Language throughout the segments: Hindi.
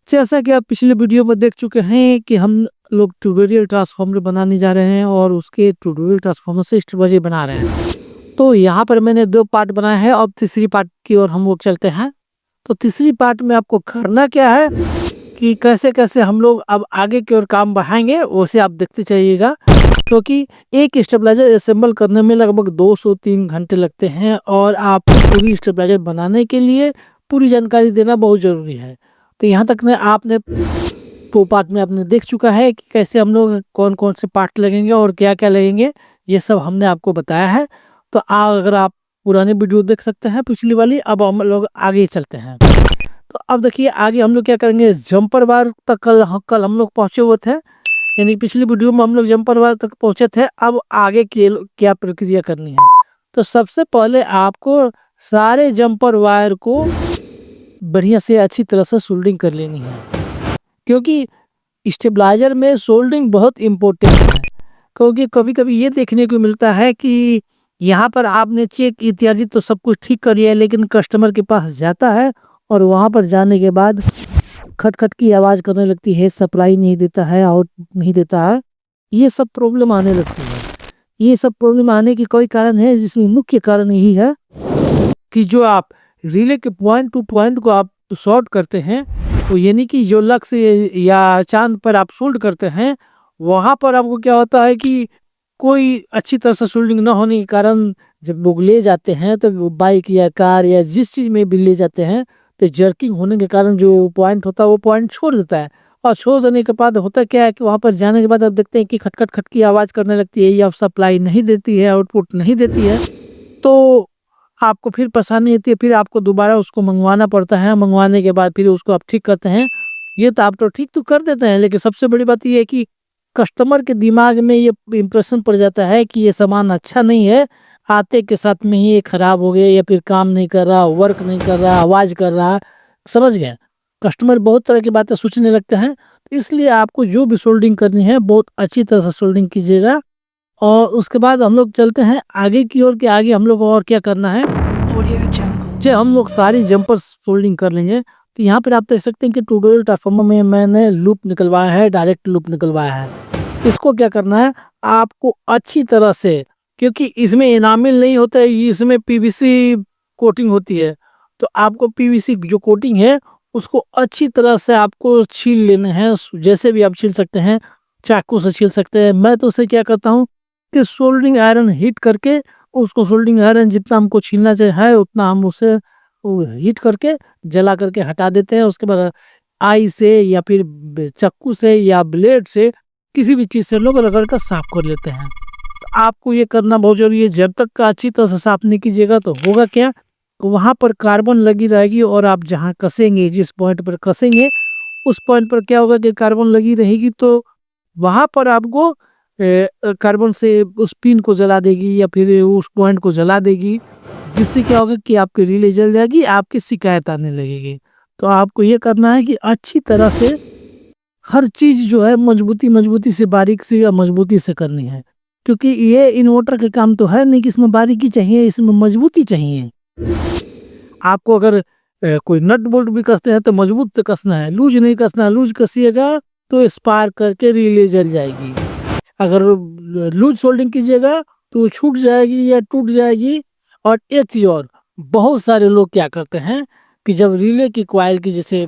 जैसा कि आप पिछले वीडियो में देख चुके हैं कि हम लोग ट्यूटोरियल ट्रांसफॉर्मर बनाने जा रहे हैं और उसके ट्यूटोरियल ट्रांसफॉर्मर से स्टेबलाइजर बना रहे हैं। तो यहाँ पर मैंने 2 पार्ट बनाए हैं, अब तीसरी पार्ट की ओर हम लोग चलते हैं। तो तीसरी पार्ट में आपको करना क्या है कि कैसे-कैसे हम लोग अब आगे की ओर काम बढ़ाएँगे, उसे आप देखते चलिएगा। क्योंकि एक स्टेबलाइजर असेंबल करने में लगभग 2 से 3 घंटे लगते हैं और आपको पूरी स्टेबलाइजर बनाने के लिए पूरी जानकारी देना बहुत ज़रूरी है। तो यहाँ तक में आपने 2 पार्ट में आपने देख चुका है कि कैसे हम लोग कौन-कौन से पार्ट लगेंगे और क्या-क्या लगेंगे, ये सब हमने आपको बताया है। तो अगर आप पुरानी वीडियो देख सकते हैं पिछली वाली, अब हम लोग आगे चलते हैं। तो अब देखिए आगे हम लोग क्या करेंगे, जंपर वार तक कल हम लोग पहुँचे हुए थे, यानी पिछली वीडियो में हम लोग जंपर वार तक पहुँचे थे। अब आगे की क्या प्रक्रिया करनी है, तो सबसे पहले आपको सारे जंपर वायर को बढ़िया से अच्छी तरह से सोल्डरिंग कर लेनी है, क्योंकि स्टेबलाइजर में सोल्डरिंग बहुत इम्पोर्टेंट है। क्योंकि कभी-कभी ये देखने को मिलता है कि यहाँ पर आपने चेक इत्यादि तो सब कुछ ठीक कर लिया है, लेकिन कस्टमर के पास जाता है और वहाँ पर जाने के बाद खट-खट की आवाज़ करने लगती है, सप्लाई नहीं देता है, आउटपुट नहीं देता है। ये सब प्रॉब्लम आने लगती है। ये सब प्रॉब्लम आने की कोई कारण है, जिसमें मुख्य कारण यही है कि जो आप रिले के पॉइंट टू पॉइंट को आप शॉर्ट करते हैं, तो यानी कि जो लक्ष्य या चाँद पर आप सोल्ड करते हैं, वहाँ पर आपको क्या होता है कि कोई अच्छी तरह से सोल्डिंग ना होने के कारण जब लोग ले जाते हैं, तो वो बाइक या कार या जिस चीज़ में भी ले जाते हैं, तो जर्किंग होने के कारण जो पॉइंट होता है, वो पॉइंट छोड़ देता है। और छोड़ देने के बाद होता क्या है कि वहाँ पर जाने के बाद आप देखते हैं कि खट-खट-खट की आवाज़ करने लगती है, या सप्लाई नहीं देती है, आउटपुट नहीं देती है। तो आपको फिर परेशानी होती है, फिर आपको दोबारा उसको मँगवाना पड़ता है, मँगवाने के बाद फिर उसको आप ठीक करते हैं। ये तो आप तो ठीक तो कर देते हैं, लेकिन सबसे बड़ी बात ये है कि कस्टमर के दिमाग में ये इम्प्रेशन पड़ जाता है कि ये सामान अच्छा नहीं है, आते के साथ में ही ये खराब हो गया या फिर काम नहीं कर रहा, वर्क नहीं कर रहा, आवाज़ कर रहा, समझ गए? कस्टमर बहुत तरह की बातें सोचने लगते हैं, तो इसलिए आपको जो भी सोल्डरिंग करनी है, बहुत अच्छी तरह से सोल्डरिंग कीजिएगा। और उसके बाद हम लोग चलते हैं आगे की ओर, कि आगे हम लोग और क्या करना है। जब हम लोग सारी जंपर सोल्डिंग कर लेंगे, तो यहाँ पर आप देख सकते हैं कि ट्यूटोरियल ट्रांसफार्मर में मैंने लूप निकलवाया है, डायरेक्ट लूप निकलवाया है। इसको क्या करना है, आपको अच्छी तरह से, क्योंकि इसमें एनामेल नहीं होता है, इसमें पीवीसी कोटिंग होती है, तो आपको पीवीसी जो कोटिंग है उसको अच्छी तरह से आपको छील लेना है। जैसे भी आप छील सकते हैं, चाकू से छील सकते हैं। मैं तो उसे क्या करता हूँ कि सोल्डरिंग आयरन हीट करके, उसको सोल्डरिंग आयरन जितना हमको छीलना चाहिए उतना हम उसे हीट करके जला करके हटा देते हैं। उसके बाद आई से या फिर चाकू से या ब्लेड से, किसी भी चीज़ से हम लोग रगड़ कर साफ कर लेते हैं। तो आपको ये करना बहुत जरूरी है। जब तक का अच्छी तरह से साफ नहीं कीजिएगा तो होगा क्या, वहाँ पर कार्बन लगी रहेगी, और आप जहाँ कसेंगे, जिस पॉइंट पर कसेंगे, उस पॉइंट पर क्या होगा कि कार्बन लगी रहेगी, तो वहाँ पर आपको कार्बन से उस पिन को जला देगी या फिर उस पॉइंट को जला देगी, जिससे क्या होगा कि आपकी रिले जल जाएगी, आपकी शिकायत आने लगेगी। तो आपको ये करना है कि अच्छी तरह से हर चीज़ जो है मजबूती से, बारीक से या मजबूती से करनी है, क्योंकि ये इन्वर्टर के काम तो है नहीं कि इसमें बारीकी चाहिए, इसमें मजबूती चाहिए। आपको अगर कोई नट बोल्ट भी कसते हैं तो मजबूत से कसना है, लूज नहीं कसना है। लूज कसिएगा तो स्पार्क करके रिले जल जाएगी। अगर लूज सोल्डिंग कीजिएगा तो छूट जाएगी या टूट जाएगी। और एक चीज़ और, बहुत सारे लोग क्या करते हैं कि जब रिले की कॉइल की जैसे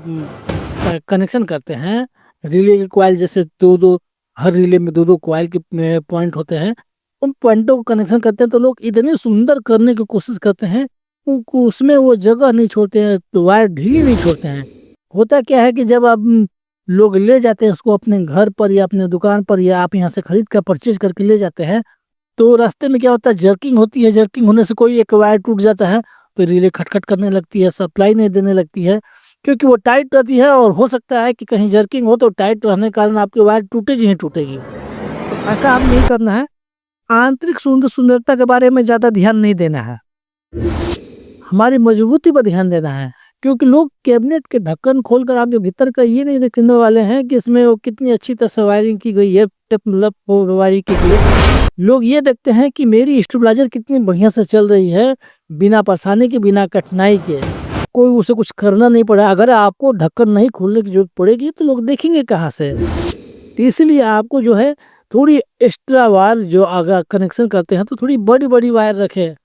कनेक्शन करते हैं, रिले की कॉइल जैसे दो हर रिले में दो कॉइल के पॉइंट होते हैं, उन पॉइंटों को कनेक्शन करते हैं, तो लोग इतने सुंदर करने की कोशिश करते हैं, उसमें वो जगह नहीं छोड़ते हैं, तो वायर ढीली नहीं छोड़ते हैं। होता क्या है कि जब आप लोग ले जाते हैं उसको अपने घर पर या अपने दुकान पर, या आप यहाँ से खरीद कर परचेज करके ले जाते हैं, तो रास्ते में क्या होता है, जर्किंग होती है। जर्किंग होने से कोई एक वायर टूट जाता है, तो रिले खटखट करने लगती है, सप्लाई नहीं देने लगती है, क्योंकि वो टाइट रहती है। और हो सकता है कि कहीं जर्किंग हो तो टाइट रहने के कारण आपकी वायर टूटेगी ही टूटेगी। तो ऐसा हम नहीं करना है। आंतरिक सुंदरता के बारे में ज़्यादा ध्यान नहीं देना है, हमारी मजबूती पर ध्यान देना है। क्योंकि लोग कैबिनेट के ढक्कन खोलकर आपके भीतर का ये नहीं देखने वाले हैं कि इसमें वो कितनी अच्छी तरह से वायरिंग की गई है, मतलब वायरिंग की गई है। लोग ये देखते हैं कि मेरी स्टेबलाइजर कितनी बढ़िया से चल रही है, बिना परेशानी के, बिना कठिनाई के। कोई उसे कुछ करना नहीं पड़ा। अगर आपको ढक्कन नहीं खोलने की जरूरत पड़ेगी तो लोग देखेंगे कहाँ से। तो इसलिए आपको जो है थोड़ी एक्स्ट्रा वायर जो अगर कनेक्शन करते हैं तो थोड़ी बड़ी बड़ी वायर रखें,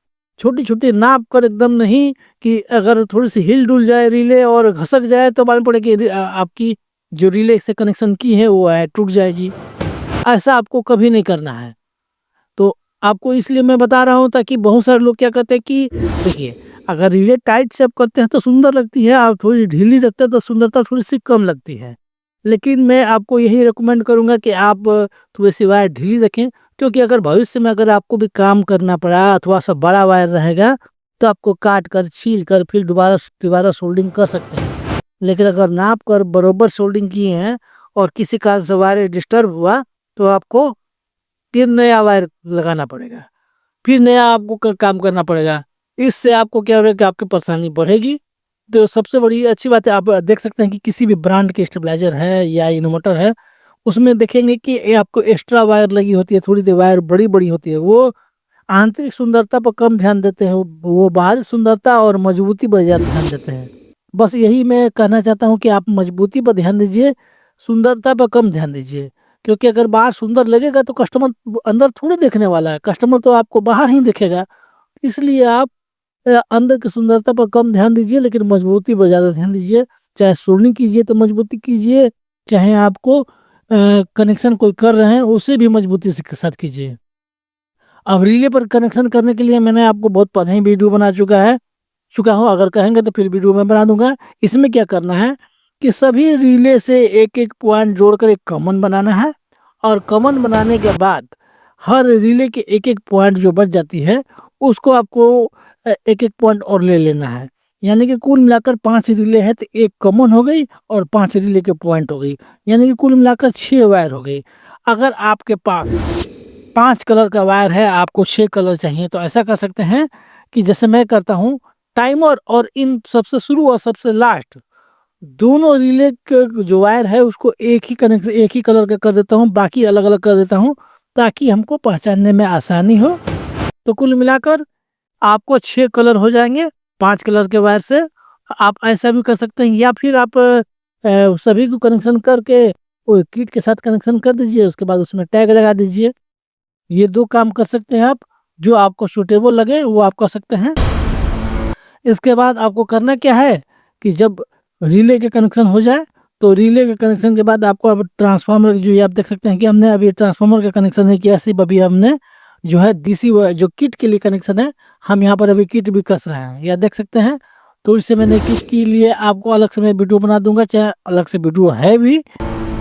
छोटी छोटी नाप कर एकदम नहीं कि अगर थोड़ी सी हिल डुल जाए रिले और घसक जाए तो मालूम पड़े कि आपकी जो रिले से कनेक्शन की है वो है टूट जाएगी। ऐसा आपको कभी नहीं करना है। तो आपको इसलिए मैं बता रहा हूँ ताकि बहुत सारे लोग क्या करते हैं कि देखिए, अगर रिले टाइट से आप करते हैं तो सुंदर लगती है, आप थोड़ी ढीली रखते हैं तो सुंदरता थोड़ी सी कम लगती है। लेकिन मैं आपको यही रिकमेंड करूंगा कि आप थोड़ी सी वायर ढीली रखें, क्योंकि अगर भविष्य में अगर आपको भी काम करना पड़ा अथवा सब बड़ा वायर रहेगा तो आपको काट कर छील कर फिर दोबारा दोबारा सोल्डिंग कर सकते हैं। लेकिन अगर नाप कर बरोबर सोल्डिंग किए हैं और किसी कारण से वायर डिस्टर्ब हुआ तो आपको फिर नया वायर लगाना पड़ेगा, फिर नया आपको काम करना पड़ेगा। इससे आपको क्या होगा कि आपकी परेशानी बढ़ेगी। तो सबसे बड़ी अच्छी बात है, आप देख सकते हैं कि किसी भी ब्रांड के स्टेबलाइजर है या इन्वर्टर है उसमें देखेंगे कि ये आपको एक्स्ट्रा वायर लगी होती है, थोड़ी देर वायर बड़ी बड़ी होती है। वो आंतरिक सुंदरता पर कम ध्यान देते हैं, वो बाहरी सुंदरता और मजबूती पर ज्यादा ध्यान देते हैं। बस यही मैं कहना चाहता हूँ कि आप मजबूती पर ध्यान दीजिए, सुंदरता पर कम ध्यान दीजिए। क्योंकि अगर बाहर सुंदर लगेगा तो कस्टमर अंदर थोड़ी देखने वाला है, कस्टमर तो आपको बाहर ही देखेगा। इसलिए आप अंदर की सुंदरता पर कम ध्यान दीजिए लेकिन मजबूती पर ज़्यादा ध्यान दीजिए। चाहे सोल्डिंग कीजिए तो मजबूती कीजिए, चाहे आपको कनेक्शन कोई कर रहे हैं उसे भी मजबूती के साथ कीजिए। अब रिले पर कनेक्शन करने के लिए मैंने आपको बहुत पहले ही वीडियो बना चुका हूँ, अगर कहेंगे तो फिर वीडियो में बना दूंगा। इसमें क्या करना है कि सभी रिले से एक एक पॉइंट जोड़कर एक कॉमन बनाना है, और कॉमन बनाने के बाद हर रिले के एक एक पॉइंट जो बच जाती है उसको आपको एक एक पॉइंट और ले लेना है। यानी कि कुल मिलाकर 5 रिले है तो एक कॉमन हो गई और 5 रिले के पॉइंट हो गई, यानी कि कुल मिलाकर 6 वायर हो गई। अगर आपके पास 5 कलर का वायर है, आपको 6 कलर चाहिए, तो ऐसा कर सकते हैं कि जैसे मैं करता हूँ, टाइमर और इन सबसे शुरू और सबसे लास्ट दोनों रिले के जो वायर है उसको एक ही कलर का कर देता हूँ, बाकी अलग अलग कर देता हूँ ताकि हमको पहचानने में आसानी हो। तो कुल मिलाकर आपको 6 कलर हो जाएंगे 5 कलर के वायर से। आप ऐसा भी कर सकते हैं, या फिर आप सभी को कनेक्शन करके वो किट के साथ कनेक्शन कर दीजिए, उसके बाद उसमें टैग लगा दीजिए। ये 2 काम कर सकते हैं आप, जो आपको सूटेबल लगे वो आप कर सकते हैं। इसके बाद आपको करना क्या है कि जब रिले के कनेक्शन हो जाए तो रिले के कनेक्शन के बाद आपको अब ट्रांसफार्मर, जो ये आप देख सकते हैं कि हमने अभी ट्रांसफार्मर का कनेक्शन नहीं किया, सिर्फ अभी हमने जो है डीसी जो किट के लिए कनेक्शन है, हम यहाँ पर अभी किट भी कस रहे हैं, यह देख सकते हैं। तो इससे मैंने किट के लिए आपको अलग से मैं वीडियो बना दूंगा, चाहे अलग से वीडियो है भी,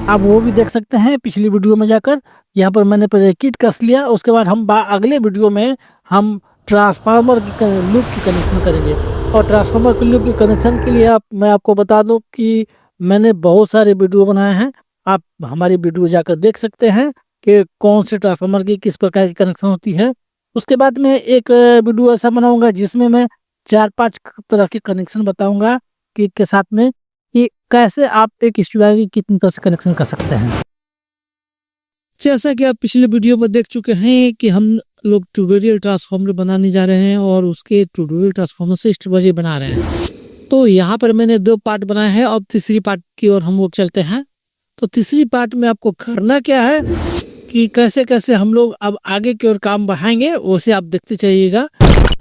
आप वो भी देख सकते हैं पिछली वीडियो में जाकर। यहाँ पर मैंने पहले किट कस लिया, उसके बाद हम अगले वीडियो में हम ट्रांसफार्मर की लूप की कनेक्शन करेंगे। और ट्रांसफार्मर की लूप की कनेक्शन के लिए मैं आपको बता दूं कि मैंने बहुत सारे वीडियो बनाए हैं, आप हमारी वीडियो जाकर देख सकते हैं कि कौन से ट्रांसफार्मर की किस प्रकार की कनेक्शन होती है। उसके बाद में एक वीडियो ऐसा बनाऊंगा जिसमें मैं 4-5 तरह के कनेक्शन बताऊंगा किट के साथ में, कि कैसे आप एक स्टूडियो की कितनी तरह से कनेक्शन कर सकते हैं। जैसा कि आप पिछले वीडियो में देख चुके हैं कि हम लोग ट्यूटोरियल ट्रांसफार्मर बनाने जा रहे हैं और उसके ट्यूटोरियल ट्रांसफार्मर से स्टेप बना रहे हैं। तो यहाँ पर मैंने 2 पार्ट बनाए हैं, अब तीसरी पार्ट की ओर हम लोग चलते हैं। तो तीसरी पार्ट में आपको करना क्या है कि कैसे कैसे हम लोग अब आगे की ओर काम बढ़ाएंगे, उसे आप देखते चलिएगा।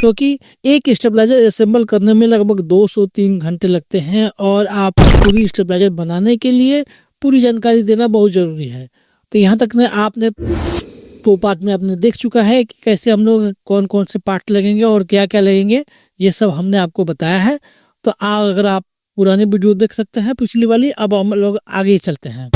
क्योंकि एक स्टेबलाइजर असेंबल करने में लगभग 2 से 3 घंटे लगते हैं, और आप पूरी स्टेबलाइजर बनाने के लिए पूरी जानकारी देना बहुत ज़रूरी है। तो यहाँ तक में आपने 2 पार्ट में आपने देख चुका है कि कैसे हम लोग कौन कौन से पार्ट लगेंगे और क्या क्या लगेंगे, ये सब हमने आपको बताया है। तो अगर आप पुरानी वीडियो देख सकते हैं पिछली वाली, अब हम लोग आगे चलते हैं।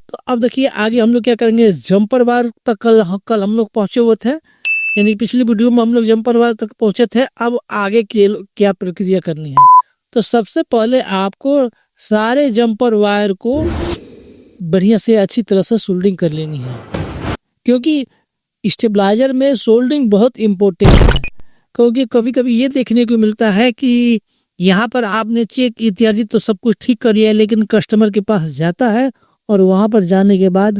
तो अब देखिए आगे हम लोग क्या करेंगे, जंपर वार तक कल हम लोग पहुंचे हुए थे, यानी पिछली वीडियो में हम लोग जंपर वार तक पहुंचे थे। अब आगे क्या प्रक्रिया करनी है, तो सबसे पहले आपको सारे जंपर वायर को बढ़िया से अच्छी तरह से सोल्डिंग कर लेनी है, क्योंकि स्टेबलाइजर में सोल्डिंग बहुत इम्पोर्टेंट है। क्योंकि कभी कभी ये देखने को मिलता है कि यहाँ पर आपने चेक इत्यादि तो सब कुछ ठीक कर लिया, लेकिन कस्टमर के पास जाता है और वहाँ पर जाने के बाद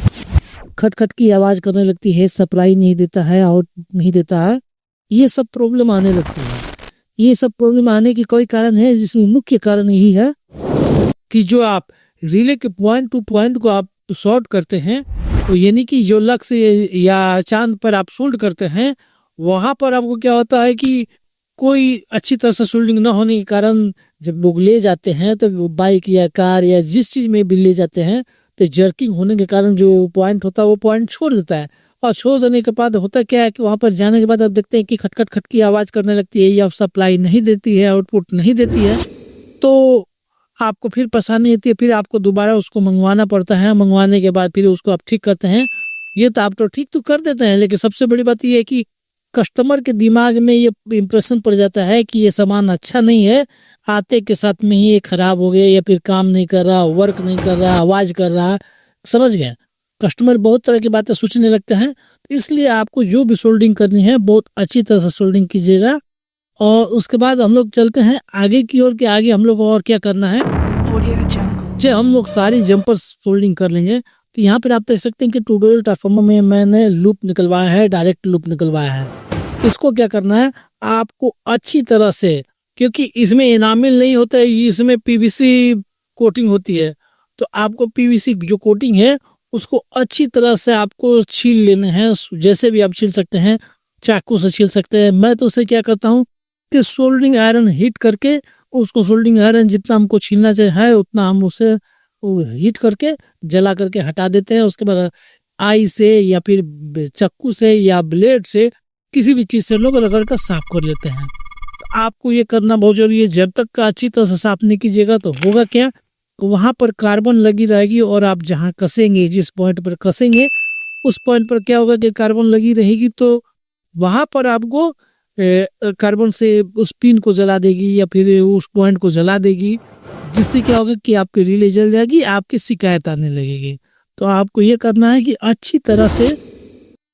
खटखट की आवाज़ करने लगती है, सप्लाई नहीं देता है, आउट नहीं देता है, ये सब प्रॉब्लम आने लगती है। ये सब प्रॉब्लम आने की कोई कारण है, जिसमें मुख्य कारण यही है कि जो आप रिले के पॉइंट टू पॉइंट को आप शॉर्ट करते हैं, तो यानी कि जो लक्ष्य या चांद पर आप शूट करते हैं, वहां पर आपको क्या होता है कि कोई अच्छी तरह से शूटिंग न होने के कारण जब लोग ले जाते हैं, तो बाइक या कार या जिस चीज में भी ले जाते हैं, तो जर्किंग होने के कारण जो पॉइंट होता है वो पॉइंट छोड़ देता है। और छोड़ देने के बाद होता क्या है कि वहां पर जाने के बाद आप देखते हैं कि खटखट खट की आवाज करने लगती है, या सप्लाई नहीं देती है, आउटपुट नहीं देती है, तो आपको फिर परेशानी होती है। फिर आपको दोबारा उसको मंगवाना पड़ता है, मंगवाने के बाद फिर उसको आप ठीक करते हैं। ये तो आप तो ठीक तो कर देते हैं, लेकिन सबसे बड़ी बात ये है कि कस्टमर के दिमाग में ये इम्प्रेशन पड़ जाता है कि ये सामान अच्छा नहीं है, आते के साथ में ही ये खराब हो गया, या फिर काम नहीं कर रहा, वर्क नहीं कर रहा, आवाज कर रहा। समझ गए? कस्टमर बहुत तरह की बातें सोचने लगते हैं। तो इसलिए आपको जो भी सोल्डिंग करनी है बहुत अच्छी तरह से सोल्डिंग कीजिएगा। और उसके बाद हम लोग चलते हैं आगे की ओर, के आगे हम लोग को और क्या करना है। जब हम लोग सारी जंपर सोल्डिंग कर लेंगे, तो यहाँ पर आप देख सकते हैं कि ट्यूटोरियल ट्रांसफार्मर में मैंने लूप निकलवाया है, डायरेक्ट लूप निकलवाया है। इसको क्या करना है आपको अच्छी तरह से, क्योंकि इसमें इनामिल नहीं होता है, इसमें पीवीसी कोटिंग होती है, तो आपको पीवीसी जो कोटिंग है उसको अच्छी तरह से आपको छील लेने हैं। जैसे भी आप छील सकते हैं, चाकू से छील सकते हैं। मैं तो उसे क्या करता हूँ कि सोल्डरिंग आयरन हीट करके, उसको सोल्डरिंग आयरन जितना हमको छीलना चाहिए उतना हम उसे हीट करके जला करके हटा देते हैं। उसके बाद आई से या फिर चाकू से या ब्लेड से किसी भी चीज से लोग रगड़ कर साफ कर लेते हैं। तो आपको ये करना बहुत जरूरी है। जब तक का अच्छी तरह से साफ नहीं कीजिएगा तो होगा क्या, वहां पर कार्बन लगी रहेगी, और आप जहां कसेंगे, जिस पॉइंट पर कसेंगे उस पॉइंट पर क्या होगा कि कार्बन लगी रहेगी, तो वहां पर आपको कार्बन से उस पिन को जला देगी या फिर उस पॉइंट को जला देगी, जिससे क्या होगा कि आपकी रिले जल जाएगी, आपकी शिकायत आने लगेगी। तो आपको ये करना है कि अच्छी तरह से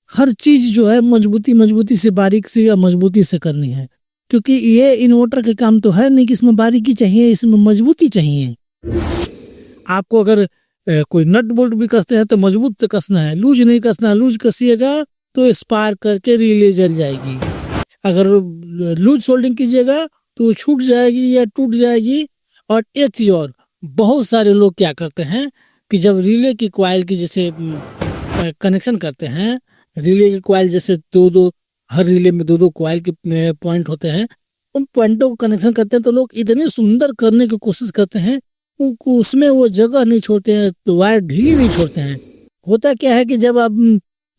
हर चीज जो है मजबूती से, बारीक से या मजबूती से करनी है, क्योंकि ये इन्वर्टर के काम तो है नहीं कि इसमें बारीकी चाहिए, इसमें मजबूती चाहिए। आपको अगर कोई नट बोल्ट भी कसते हैं तो मजबूत से कसना है, लूज नहीं कसना। लूज कसिएगा तो स्पार्क करके रिले जल जाएगी। अगर लूज सोल्डिंग कीजिएगा तो छूट जाएगी या टूट जाएगी। और एक चीज और, बहुत सारे लोग क्या करते हैं कि जब रिले की कॉइल की जैसे कनेक्शन करते हैं, रिले की कॉइल जैसे दो हर रिले में दो कॉइल के पॉइंट होते हैं, उन पॉइंटों को कनेक्शन करते हैं तो लोग इतने सुंदर करने की कोशिश करते हैं, उनको उसमें वो जगह नहीं छोड़ते हैं, तो वायर ढीली नहीं छोड़ते हैं। होता क्या है कि जब आप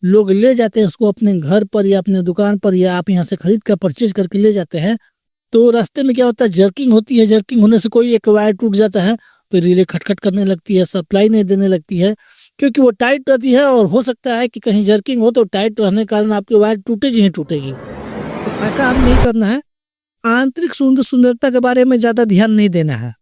लोग ले जाते हैं उसको अपने घर पर या अपने दुकान पर, या आप यहाँ से खरीद कर परचेज करके ले जाते हैं, तो रास्ते में क्या होता है, जर्किंग होती है। जर्किंग होने से कोई एक वायर टूट जाता है तो रिले खटखट करने लगती है, सप्लाई नहीं देने लगती है, क्योंकि वो टाइट रहती है। और हो सकता है कि कहीं जर्किंग हो तो टाइट रहने के कारण आपकी वायर टूटेगी ही टूटेगी। तो ऐसा हम नहीं करना है। आंतरिक सुंदरता के बारे में ज्यादा ध्यान नहीं देना है,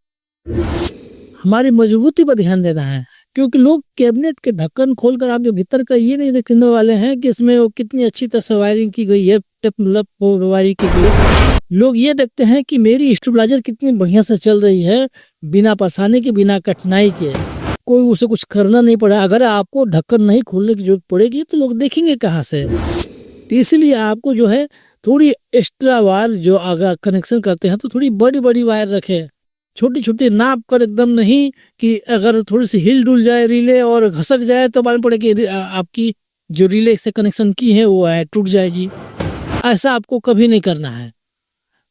हमारी मजबूती पर ध्यान देना है। क्योंकि लोग कैबिनेट के ढक्कन खोलकर आपके भीतर का ये नहीं देखने वाले हैं कि इसमें वो कितनी अच्छी तरह से वायरिंग की गई है, मतलब वायरिंग की गई है। लोग ये देखते हैं कि मेरी स्टेबलाइजर कितनी बढ़िया से चल रही है, बिना परेशानी के, बिना कठिनाई के, कोई उसे कुछ करना नहीं पड़ा। अगर आपको ढक्कन नहीं खोलने की जरूरत पड़ेगी तो लोग देखेंगे कहाँ से। तो इसलिए आपको जो है थोड़ी एक्स्ट्रा वायर जो अगर कनेक्शन करते हैं तो थोड़ी बड़ी बड़ी वायर रखें, छोटी छोटी नाप कर, एकदम नहीं कि अगर थोड़ी सी हिल डुल जाए रिले और घसक जाए तो मालूम पड़े कि आपकी जो रिले से कनेक्शन की है वो है टूट जाएगी। ऐसा आपको कभी नहीं करना है।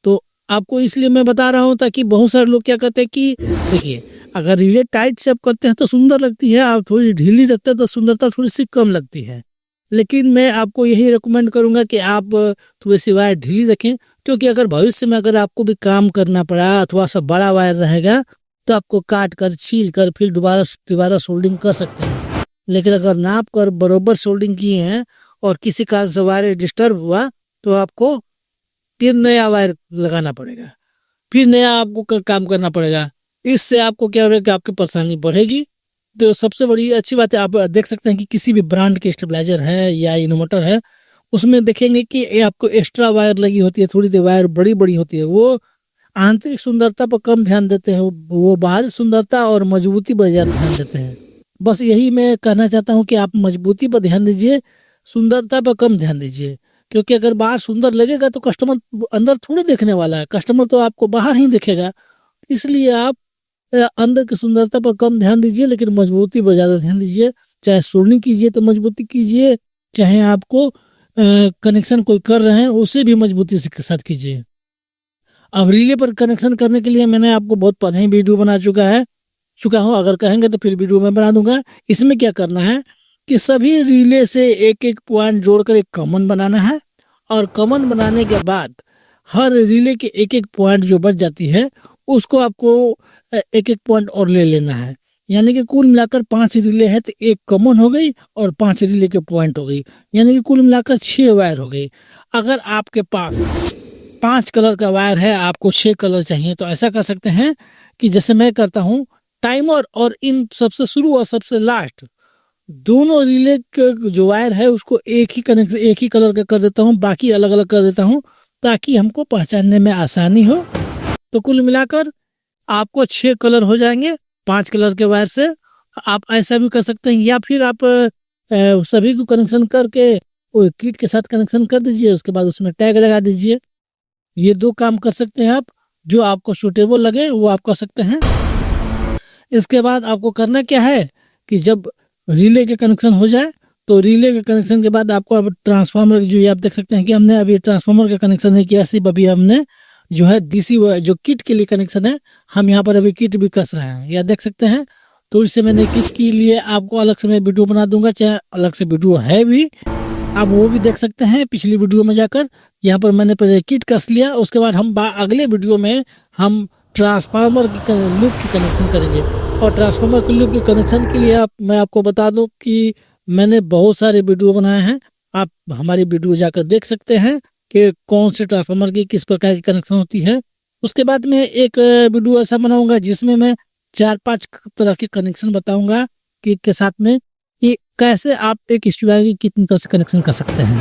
तो आपको इसलिए मैं बता रहा हूँ, ताकि बहुत सारे लोग क्या करते हैं कि देखिए, अगर रिले टाइट से आप करते हैं तो सुंदर लगती है, आप थोड़ी ढीली रखते हैं तो सुंदरता थोड़ी सी कम लगती है। लेकिन मैं आपको यही रिकमेंड करूंगा कि आप थोड़ी सी वायर ढीली रखें, क्योंकि अगर भविष्य में अगर आपको भी काम करना पड़ा अथवा सब बड़ा वायर रहेगा तो आपको काट कर, छील कर फिर दोबारा सोल्डिंग कर सकते हैं। लेकिन अगर नाप कर बरोबर सोल्डिंग किए हैं और किसी कारण से वायर डिस्टर्ब हुआ तो आपको फिर नया वायर लगाना पड़ेगा, फिर नया आपको काम करना पड़ेगा। इससे आपको क्या होगा कि आपकी परेशानी बढ़ेगी। तो सबसे बड़ी अच्छी बात है, आप देख सकते हैं कि किसी भी ब्रांड के स्टेबलाइजर है या इन्वर्टर है, उसमें देखेंगे कि ये आपको एक्स्ट्रा वायर लगी होती है, थोड़ी देर वायर बड़ी बड़ी होती है। वो आंतरिक सुंदरता पर कम ध्यान देते हैं, वो बाहरी सुंदरता और मजबूती पर ज्यादा ध्यान देते हैं। बस यही मैं कहना चाहता हूँ कि आप मजबूती पर ध्यान दीजिए, सुंदरता पर कम ध्यान दीजिए। क्योंकि अगर बाहर सुंदर लगेगा तो कस्टमर अंदर थोड़ी देखने वाला है, कस्टमर तो आपको बाहर ही देखेगा। इसलिए आप अंदर की सुंदरता पर कम ध्यान दीजिए, लेकिन मजबूती पर ज्यादा ध्यान दीजिए। चाहे सोल्डरिंग कीजिए तो मजबूती कीजिए, चाहे आपको कनेक्शन कोई कर रहे हैं उसे भी मजबूती के साथ कीजिए। अब रिले पर कनेक्शन करने के लिए मैंने आपको बहुत पहले ही वीडियो बना चुका हूँ, अगर कहेंगे तो फिर वीडियो मैं बना दूंगा। इसमें क्या करना है कि सभी रिले से एक एक पॉइंट जोड़कर एक कॉमन बनाना है, और कॉमन बनाने के बाद हर रिले के एक एक पॉइंट जो बच जाती है उसको आपको एक एक पॉइंट और ले लेना है। यानी कि कुल मिलाकर 5 रिले है तो एक कॉमन हो गई और 5 रिले के पॉइंट हो गई, यानी कि कुल मिलाकर 6 वायर हो गई। अगर आपके पास 5 कलर का वायर है, आपको 6 कलर चाहिए, तो ऐसा कर सकते हैं कि जैसे मैं करता हूँ, टाइमर और इन सबसे शुरू और सबसे लास्ट दोनों रिले के जो वायर है उसको एक ही कलर का कर देता हूँ, बाकी अलग अलग कर देता हूँ ताकि हमको पहचानने में आसानी हो। तो कुल मिलाकर आपको 6 कलर हो जाएंगे 5 कलर के वायर से। आप ऐसा भी कर सकते हैं, या फिर आप सभी को कनेक्शन करके वो किट के साथ कनेक्शन कर दीजिए, उसके बाद उसमें टैग लगा दीजिए। ये 2 काम कर सकते हैं आप, जो आपको सूटेबल लगे वो आप कर सकते हैं। इसके बाद आपको करना क्या है कि जब रिले के कनेक्शन हो जाए तो रिले के कनेक्शन के बाद आपको अब ट्रांसफार्मर, जो ये आप देख सकते हैं कि हमने अभी ट्रांसफार्मर का कनेक्शन नहीं किया, सिर्फ अभी हमने जो है डीसी जो किट के लिए कनेक्शन है, हम यहाँ पर अभी किट भी कस रहे हैं, यह देख सकते हैं। तो इससे मैंने किट के लिए आपको अलग से मैं वीडियो बना दूंगा, चाहे अलग से वीडियो है भी, आप वो भी देख सकते हैं पिछली वीडियो में जाकर। यहाँ पर मैंने पहले किट कस लिया, उसके बाद हम अगले वीडियो में हम ट्रांसफार्मर की लूप की कनेक्शन करेंगे। और ट्रांसफार्मर के लूप के कनेक्शन के लिए मैं आपको बता दूं कि मैंने बहुत सारे वीडियो बनाए हैं, आप हमारी वीडियो जाकर देख सकते हैं कि कौन से ट्रांसफार्मर की किस प्रकार की कनेक्शन होती है। उसके बाद में एक वीडियो ऐसा बनाऊंगा जिसमें मैं 4-5 तरह के कनेक्शन बताऊंगा किट के साथ में, कि कैसे आप एक स्टूडियो की कितनी तरह से कनेक्शन कर सकते हैं।